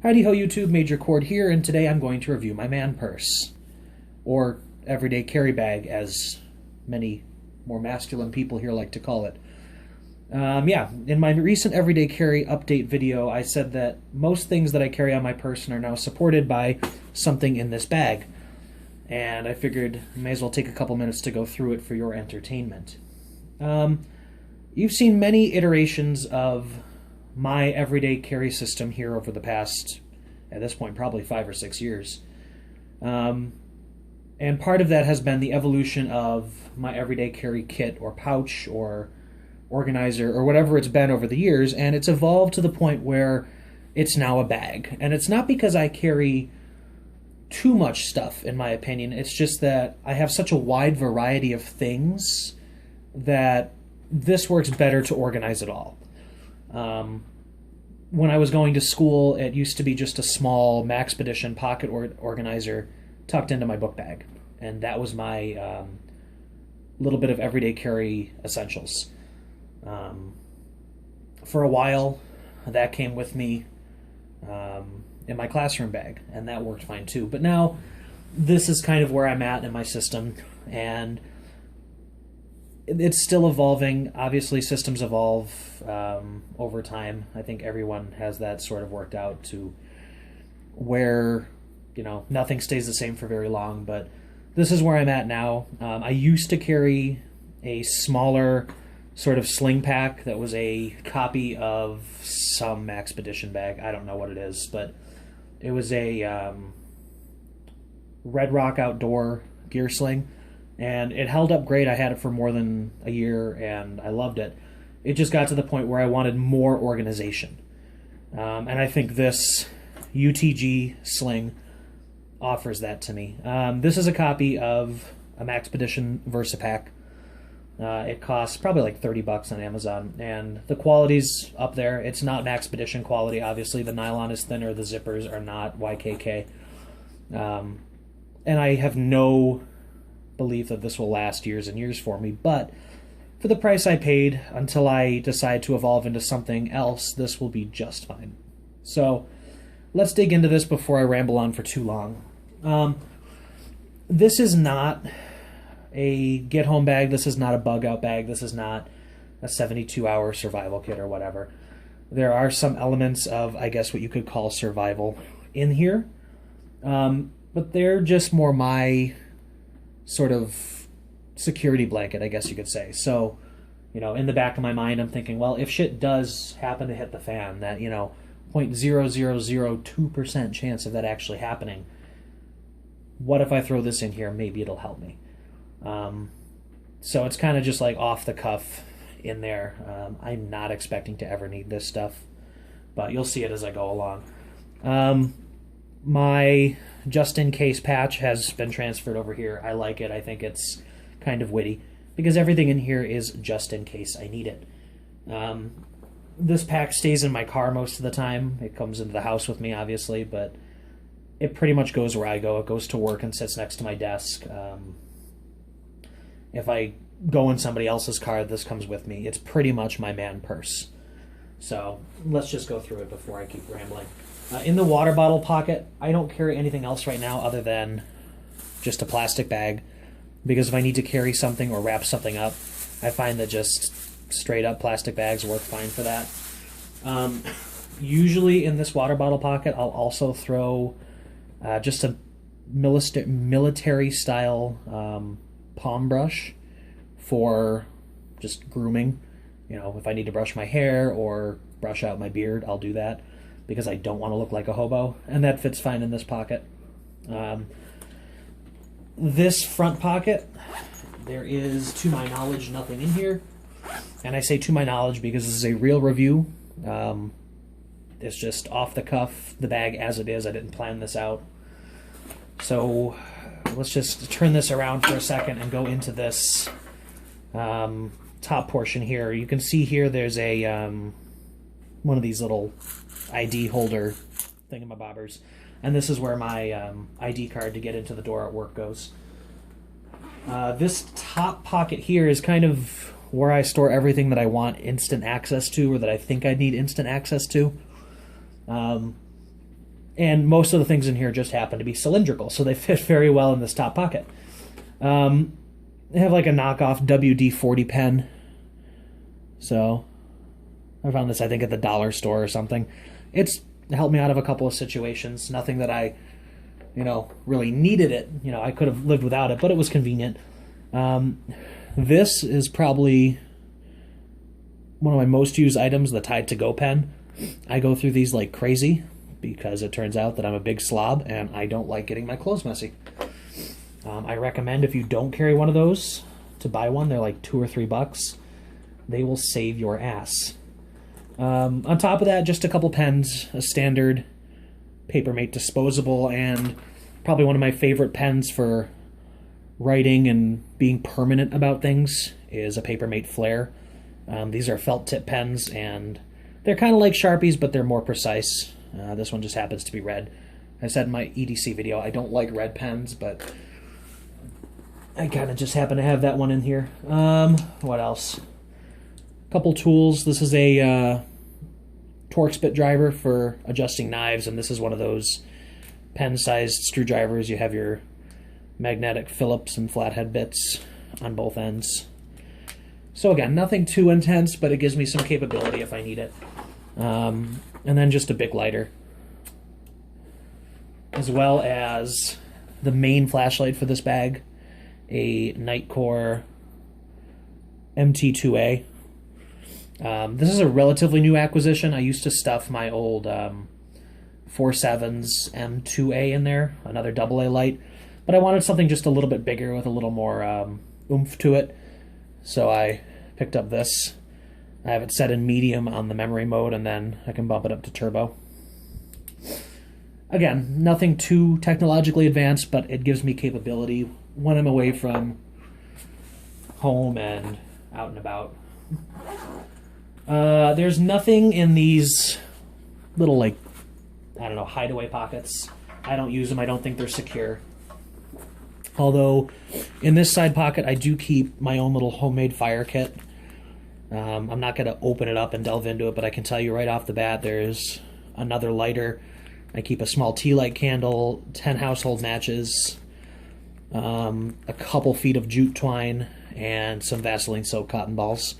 Howdy ho YouTube, Major Cord here, and today I'm going to review my man purse, or everyday carry bag, as many more masculine people here like to call it. In my recent everyday carry update video, I said that most things that I carry on my person are now supported by something in this bag, and I figured I may as well take a couple minutes to go through it for your entertainment. You've seen many iterations of my everyday carry system here over the past, at this point, probably 5 or 6 years. And part of that has been the evolution of my everyday carry kit or pouch or organizer or whatever it's been over the years, and it's evolved to the point where it's now a bag. And it's not because I carry too much stuff, in my opinion. It's just that I have such a wide variety of things that this works better to organize it all. When I was going to school, it used to be just a small Maxpedition pocket organizer tucked into my book bag, and that was my little bit of everyday carry essentials. For a while, that came with me in my classroom bag, and that worked fine too. But now, this is kind of where I'm at in my system, and it's still evolving. Obviously, systems evolve over time. I think everyone has that sort of worked out to where, nothing stays the same for very long, but this is where I'm at now. I used to carry a smaller sort of sling pack that was a copy of some Maxpedition bag. I don't know what it is, but it was a Red Rock Outdoor gear sling, and it held up great. I had it for more than a year, and I loved it. It just got to the point where I wanted more organization. And I think this UTG sling offers that to me. This is a copy of a Maxpedition VersaPack. It costs probably like $30 on Amazon, and the quality's up there. It's not Maxpedition quality, obviously. The nylon is thinner, the zippers are not YKK. And I have no belief that this will last years and years for me, but for the price I paid, until I decide to evolve into something else, this will be just fine. So let's dig into this before I ramble on for too long. This is not a get-home bag. This is not a bug-out bag. This is not a 72-hour survival kit or whatever. There are some elements of, I guess, what you could call survival in here, but they're just more my sort of security blanket, I guess you could say. So, in the back of my mind, I'm thinking, well, if shit does happen to hit the fan, that, 0.0002% chance of that actually happening, what if I throw this in here? Maybe it'll help me. So it's kind of just like off the cuff in there. I'm not expecting to ever need this stuff, but you'll see it as I go along. My just-in-case patch has been transferred over here. I like it. I think it's kind of witty, because everything in here is just in case I need it. This pack stays in my car most of the time. It comes into the house with me, obviously, but it pretty much goes where I go. It goes to work and sits next to my desk. If I go in somebody else's car, this comes with me. It's pretty much my man purse. So let's just go through it before I keep rambling. In the water bottle pocket, I don't carry anything else right now other than just a plastic bag, because if I need to carry something or wrap something up, I find that just straight up plastic bags work fine for that. Usually in this water bottle pocket, I'll also throw just a military style palm brush for just grooming. If I need to brush my hair or brush out my beard, I'll do that, because I don't want to look like a hobo, and that fits fine in this pocket. This front pocket, there is, to my knowledge, nothing in here. And I say to my knowledge because this is a real review. It's just off the cuff, the bag as it is. I didn't plan this out. So let's just turn this around for a second and go into this top portion here. You can see here there's a one of these little ID holder thingamabobbers, and this is where my ID card to get into the door at work goes. This top pocket here is kind of where I store everything that I want instant access to, or that I think I need instant access to. And most of the things in here just happen to be cylindrical, so they fit very well in this top pocket. They have like a knockoff WD-40 pen. So I found this, I think, at the dollar store or something. It's helped me out of a couple of situations. Nothing that I, really needed it. I could have lived without it, but it was convenient. This is probably one of my most used items, the Tide to Go pen. I go through these like crazy because it turns out that I'm a big slob and I don't like getting my clothes messy. I recommend, if you don't carry one of those, to buy one. They're like $2 or $3. They will save your ass. On top of that, just a couple pens, a standard Papermate disposable, and probably one of my favorite pens for writing and being permanent about things is a Papermate Flare. These are felt tip pens, and they're kind of like Sharpies, but they're more precise. This one just happens to be red. I said in my EDC video, I don't like red pens, but I kind of just happen to have that one in here. What else? Couple tools. This is a Torx bit driver for adjusting knives, and this is one of those pen-sized screwdrivers. You have your magnetic Phillips and flathead bits on both ends. So again, nothing too intense, but it gives me some capability if I need it. And then just a Bic lighter, as well as the main flashlight for this bag, a Nightcore MT2A. This is a relatively new acquisition. I used to stuff my old 4.7's M2A in there, another AA light, but I wanted something just a little bit bigger with a little more oomph to it, so I picked up this. I have it set in medium on the memory mode, and then I can bump it up to turbo. Again, nothing too technologically advanced, but it gives me capability when I'm away from home and out and about. There's nothing in these little, hideaway pockets. I don't use them. I don't think they're secure. Although, in this side pocket, I do keep my own little homemade fire kit. I'm not going to open it up and delve into it, but I can tell you right off the bat, there's another lighter. I keep a small tea light candle, 10 household matches, a couple feet of jute twine, and some Vaseline soaked cotton balls.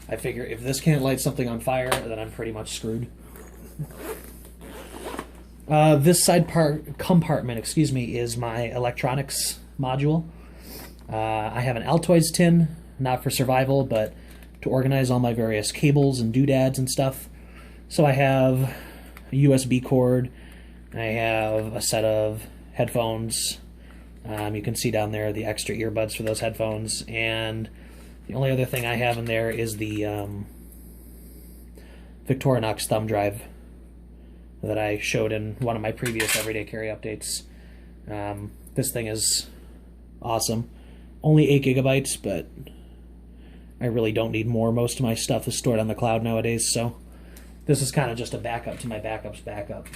I figure if this can't light something on fire, then I'm pretty much screwed. This side compartment, is my electronics module. I have an Altoids tin, not for survival, but to organize all my various cables and doodads and stuff. So I have a USB cord, I have a set of headphones. You can see down there the extra earbuds for those headphones, and the only other thing I have in there is the Victorinox thumb drive that I showed in one of my previous everyday carry updates. This thing is awesome. Only 8 gigabytes, but I really don't need more. Most of my stuff is stored on the cloud nowadays, so this is kind of just a backup to my backup's backup.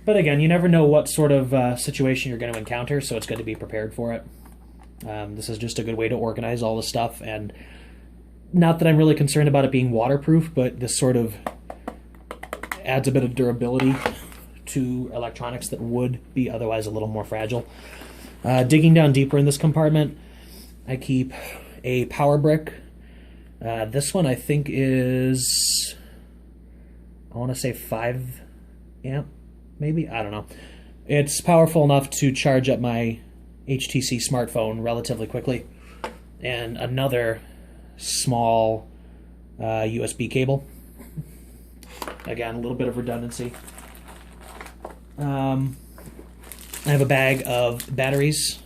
But again, you never know what sort of situation you're going to encounter, so it's good to be prepared for it. This is just a good way to organize all the stuff, and not that I'm really concerned about it being waterproof, but this sort of adds a bit of durability to electronics that would be otherwise a little more fragile. Digging down deeper in this compartment, I keep a power brick. This one I think is, I want to say 5 amp, maybe? I don't know. It's powerful enough to charge up my HTC smartphone relatively quickly. And another small USB cable. Again, a little bit of redundancy. I have a bag of batteries.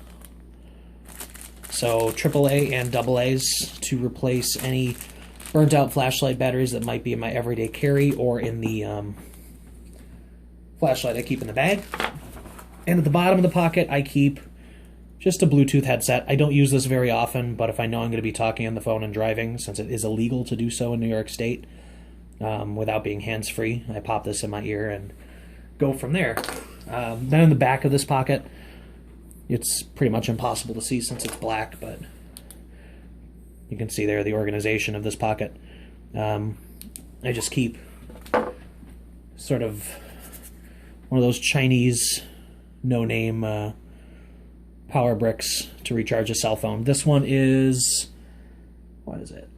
So AAA and AA's to replace any burnt out flashlight batteries that might be in my everyday carry or in the flashlight I keep in the bag. And at the bottom of the pocket, I keep just a Bluetooth headset. I don't use this very often, but if I know I'm going to be talking on the phone and driving, since it is illegal to do so in New York State without being hands-free, I pop this in my ear and go from there. Then in the back of this pocket, it's pretty much impossible to see since it's black, but you can see there the organization of this pocket. I just keep sort of one of those Chinese no-name power bricks to recharge a cell phone. This one is, what is it?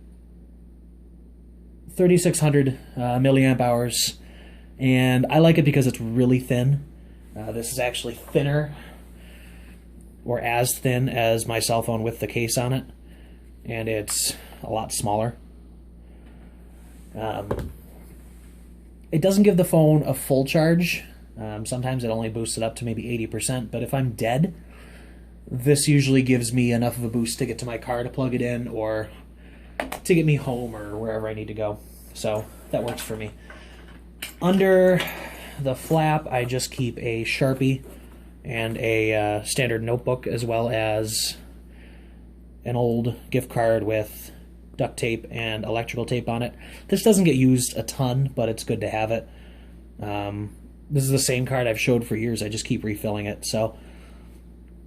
3,600 milliamp hours, and I like it because it's really thin. This is actually thinner, or as thin as my cell phone with the case on it, and it's a lot smaller. It doesn't give the phone a full charge. Sometimes it only boosts it up to maybe 80%, but if I'm dead, this usually gives me enough of a boost to get to my car to plug it in, or to get me home or wherever I need to go. So that works for me. Under the flap, I just keep a Sharpie and a standard notebook, as well as an old gift card with duct tape and electrical tape on it. This doesn't get used a ton, but it's good to have it. This is the same card I've showed for years. I just keep refilling it, so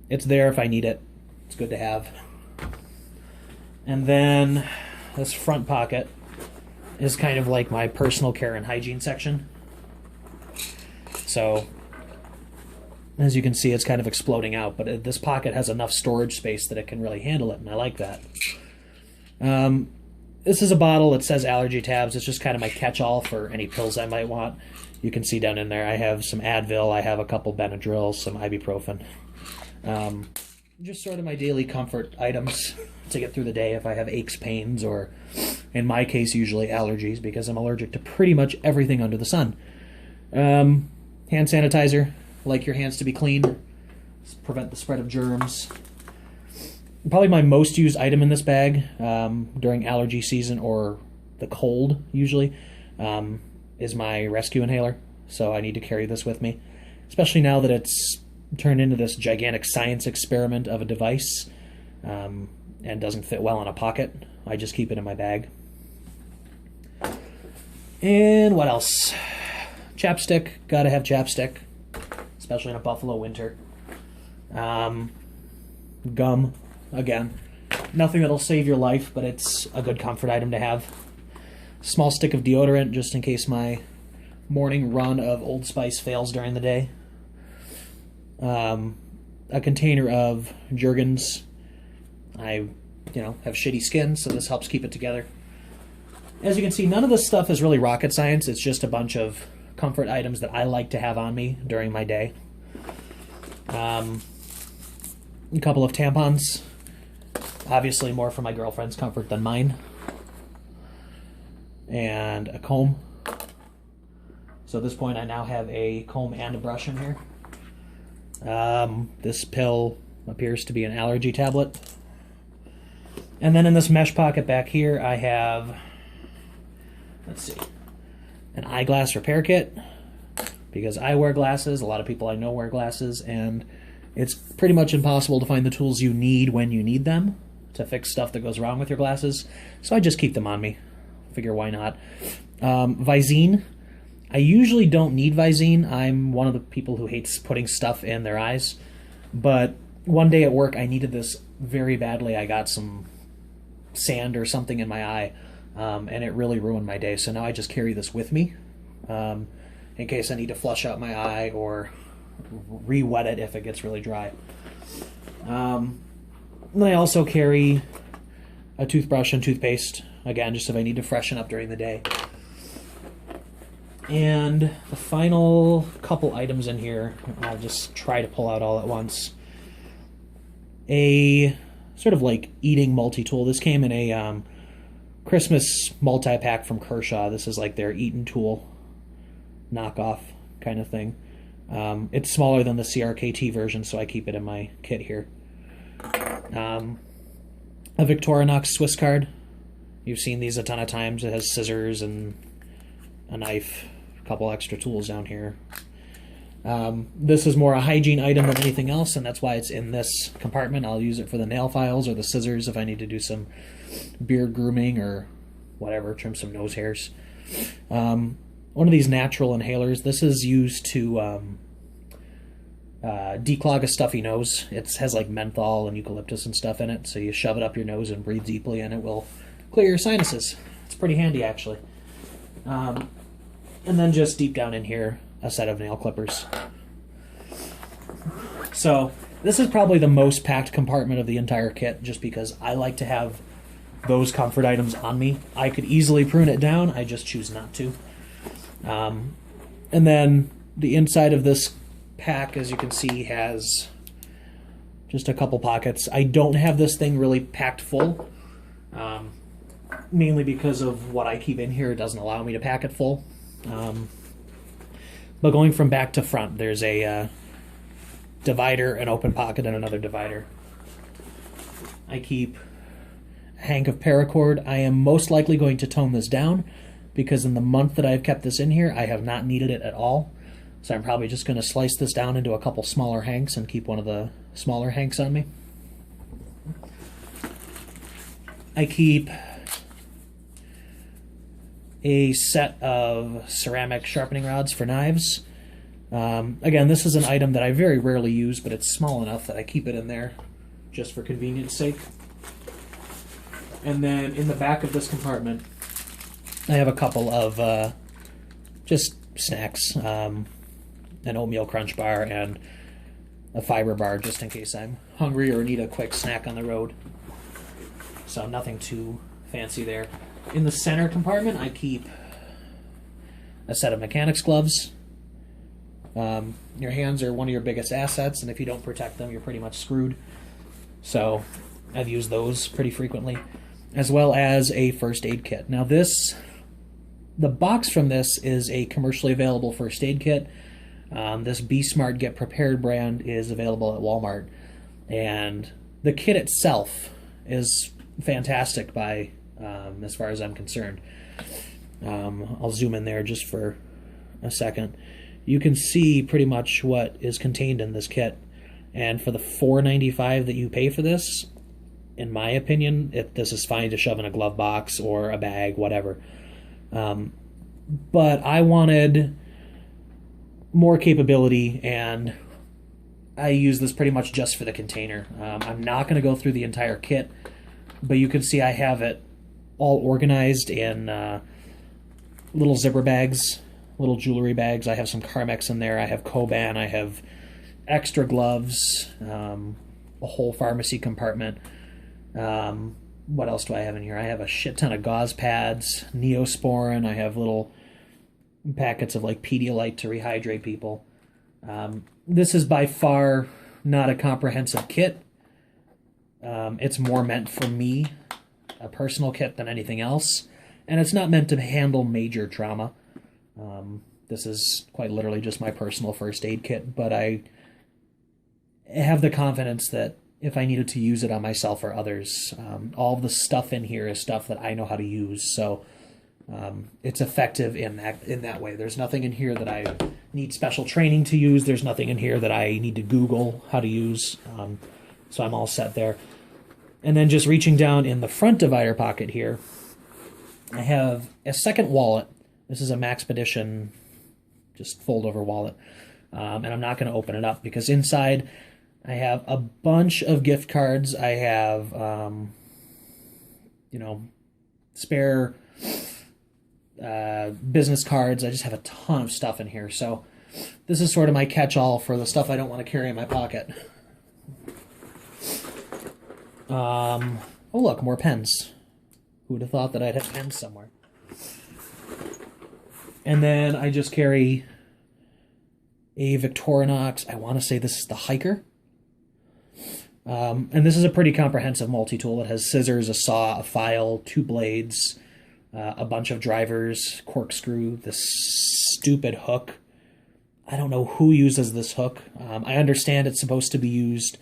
it's there if I need it. It's good to have. And then this front pocket is kind of like my personal care and hygiene section. So as you can see, it's kind of exploding out, but this pocket has enough storage space that it can really handle it, and I like that. This is a bottle. It says allergy tabs. It's just kind of my catch-all for any pills I might want. You can see down in there I have some Advil, I have a couple Benadryl, some ibuprofen. Just sort of my daily comfort items to get through the day if I have aches, pains, or in my case usually allergies, because I'm allergic to pretty much everything under the sun. Hand sanitizer. Like your hands to be clean. Prevent the spread of germs. Probably my most used item in this bag during allergy season, or the cold usually, is my rescue inhaler. So I need to carry this with me, especially now that it's turned into this gigantic science experiment of a device and doesn't fit well in a pocket. I just keep it in my bag. And what else? Chapstick. Gotta have chapstick, especially in a Buffalo winter. Gum. Again, nothing that'll save your life, but it's a good comfort item to have. Small stick of deodorant, just in case my morning run of Old Spice fails during the day. A container of Jergens. I, have shitty skin, so this helps keep it together. As you can see, none of this stuff is really rocket science. It's just a bunch of comfort items that I like to have on me during my day. A couple of tampons. Obviously more for my girlfriend's comfort than mine. And a comb. So at this point I now have a comb and a brush in here. This pill appears to be an allergy tablet. And then in this mesh pocket back here I have, let's see, an eyeglass repair kit. Because I wear glasses, a lot of people I know wear glasses, and it's pretty much impossible to find the tools you need when you need them to fix stuff that goes wrong with your glasses. So I just keep them on me. Figure why not. Visine. I usually don't need Visine. I'm one of the people who hates putting stuff in their eyes. But one day at work I needed this very badly. I got some sand or something in my eye, and it really ruined my day. So now I just carry this with me in case I need to flush out my eye or re-wet it if it gets really dry. Then I also carry a toothbrush and toothpaste, again, just if I need to freshen up during the day. And the final couple items in here, I'll just try to pull out all at once. A sort of like eating multi-tool. This came in a Christmas multi-pack from Kershaw. This is like their Eaton tool knockoff kind of thing. It's smaller than the CRKT version, so I keep it in my kit here. A Victorinox Swiss card. You've seen these a ton of times. It has scissors and a knife, a couple extra tools down here. This is more a hygiene item than anything else, and that's why it's in this compartment. I'll use it for the nail files or the scissors if I need to do some beard grooming or whatever, trim some nose hairs. One of these natural inhalers. This is used to declog a stuffy nose. It has like menthol and eucalyptus and stuff in it, so you shove it up your nose and breathe deeply and it will clear your sinuses. It's pretty handy, actually. And then just deep down in here, a set of nail clippers. So this is probably the most packed compartment of the entire kit, just because I like to have those comfort items on me. I could easily prune it down, I just choose not to. And then the inside of this pack, as you can see, has just a couple pockets. I don't have this thing really packed full, mainly because of what I keep in here. It doesn't allow me to pack it full. But going from back to front, there's a divider, an open pocket, and another divider. I keep a hank of paracord. I am most likely going to tone this down, because in the month that I've kept this in here, I have not needed it at all. So I'm probably just going to slice this down into a couple smaller hanks and keep one of the smaller hanks on me. I keep a set of ceramic sharpening rods for knives. Again, this is an item that I very rarely use, but it's small enough that I keep it in there just for convenience sake. And then in the back of this compartment, I have a couple of just snacks, an oatmeal crunch bar and a fiber bar, just in case I'm hungry or need a quick snack on the road. So nothing too fancy there. In the center compartment, I keep a set of mechanics gloves. Your hands are one of your biggest assets, and if you don't protect them, you're pretty much screwed. So I've used those pretty frequently, as well as a first aid kit. Now the box from this is a commercially available first aid kit. This Be Smart Get Prepared brand is available at Walmart, and the kit itself is fantastic by as far as I'm concerned. I'll zoom in there just for a second. You can see pretty much what is contained in this kit, and for the $4.95 that you pay for this, in my opinion, this is fine to shove in a glove box or a bag, whatever. But I wanted more capability, and I use this pretty much just for the container. I'm not going to go through the entire kit, but you can see I have it all organized in little zipper bags, little jewelry bags. I have some Carmex in there. I have Coban. I have extra gloves, a whole pharmacy compartment. What else do I have in here? I have a shit ton of gauze pads, Neosporin. I have little packets of like Pedialyte to rehydrate people. This is by far not a comprehensive kit. It's more meant for me, a personal kit, than anything else. And it's not meant to handle major trauma. This is quite literally just my personal first aid kit, but I have the confidence that if I needed to use it on myself or others, all the stuff in here is stuff that I know how to use, so it's effective in that way. There's nothing in here that I need special training to use. There's nothing in here that I need to Google how to use, so I'm all set there. And then just reaching down in the front divider pocket here, I have a second wallet. This is a Maxpedition, just fold-over wallet, and I'm not going to open it up because inside I have a bunch of gift cards. I have, spare business cards. I just have a ton of stuff in here. So this is sort of my catch-all for the stuff I don't want to carry in my pocket. Oh, look, more pens. Who would have thought that I'd have pens somewhere? And then I just carry a Victorinox. I want to say this is the Hiker. And this is a pretty comprehensive multi-tool. It has scissors, a saw, a file, 2 blades, a bunch of drivers, corkscrew, this stupid hook. I don't know who uses this hook. I understand it's supposed to be used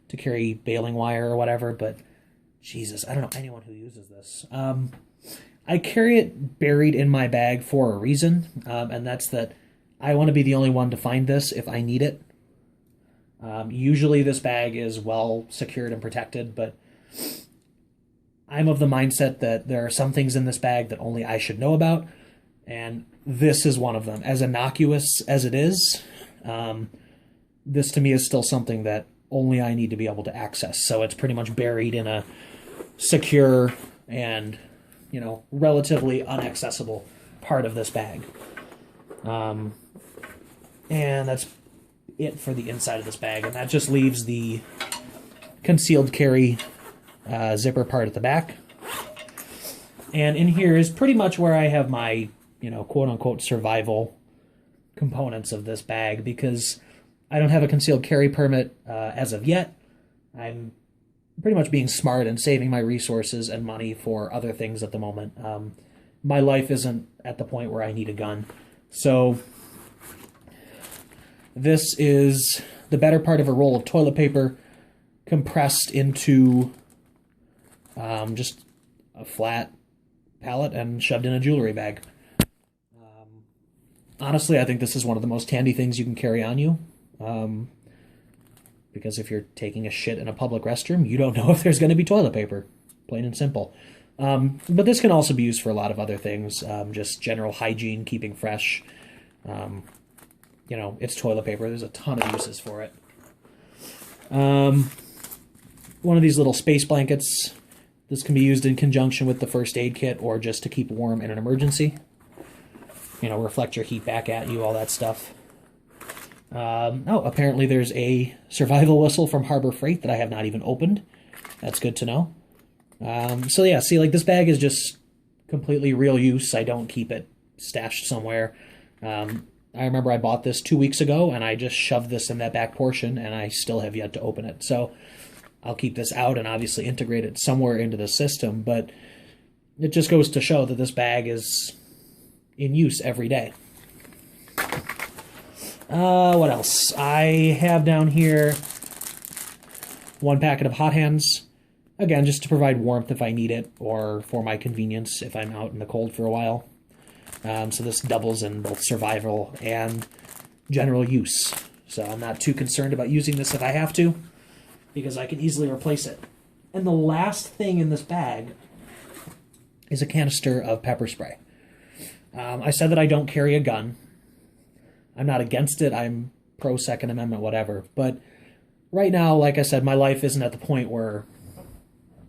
to carry baling wire or whatever, but Jesus, I don't know anyone who uses this. I carry it buried in my bag for a reason, and that's that I want to be the only one to find this if I need it. Usually this bag is well secured and protected, but I'm of the mindset that there are some things in this bag that only I should know about, and this is one of them. As innocuous as it is, this to me is still something that only I need to be able to access. So it's pretty much buried in a secure and, relatively inaccessible part of this bag. And that's it for the inside of this bag. And that just leaves the concealed carry zipper part at the back. And in here is pretty much where I have my, quote-unquote survival components of this bag, because I don't have a concealed carry permit as of yet. I'm pretty much being smart and saving my resources and money for other things at the moment. My life isn't at the point where I need a gun. So this is the better part of a roll of toilet paper compressed into just a flat pallet and shoved in a jewelry bag. Honestly, I think this is one of the most handy things you can carry on you. Because if you're taking a shit in a public restroom, you don't know if there's going to be toilet paper. Plain and simple. But this can also be used for a lot of other things. Just general hygiene, keeping fresh. It's toilet paper. There's a ton of uses for it. One of these little space blankets. This can be used in conjunction with the first aid kit or just to keep warm in an emergency. Reflect your heat back at you, all that stuff. Apparently there's a survival whistle from Harbor Freight that I have not even opened. That's good to know. So yeah, see, like, this bag is just completely real use. I don't keep it stashed somewhere. I remember I bought this 2 weeks ago, and I just shoved this in that back portion, and I still have yet to open it. So I'll keep this out and obviously integrate it somewhere into the system, but it just goes to show that this bag is in use every day. What else? I have down here 1 packet of hot hands. Again, just to provide warmth if I need it, or for my convenience if I'm out in the cold for a while. So this doubles in both survival and general use. So I'm not too concerned about using this if I have to, because I can easily replace it. And the last thing in this bag is a canister of pepper spray. I said that I don't carry a gun. I'm not against it. I'm pro Second Amendment, whatever. But right now, like I said, my life isn't at the point where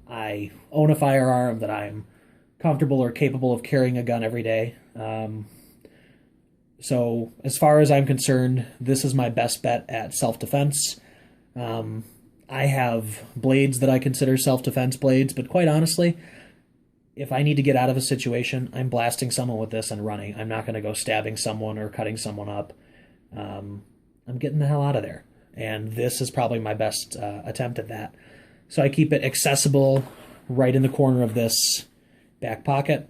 I own a firearm, that I'm comfortable or capable of carrying a gun every day. So as far as I'm concerned, this is my best bet at self-defense. I have blades that I consider self-defense blades, but quite honestly, if I need to get out of a situation, I'm blasting someone with this and running. I'm not going to go stabbing someone or cutting someone up. I'm getting the hell out of there. And this is probably my best attempt at that. So I keep it accessible right in the corner of this back pocket.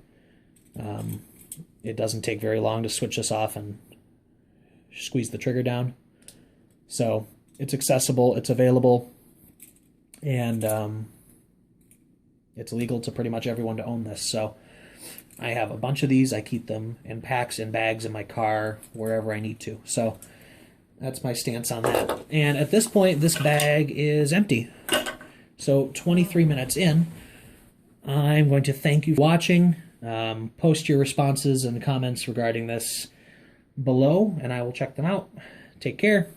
It doesn't take very long to switch this off and squeeze the trigger down. So it's accessible, it's available, and it's legal to pretty much everyone to own this. So I have a bunch of these. I keep them in packs, in bags, in my car, wherever I need to. So that's my stance on that. And at this point, this bag is empty. So 23 minutes in, I'm going to thank you for watching. Post your responses and comments regarding this below, and I will check them out. Take care.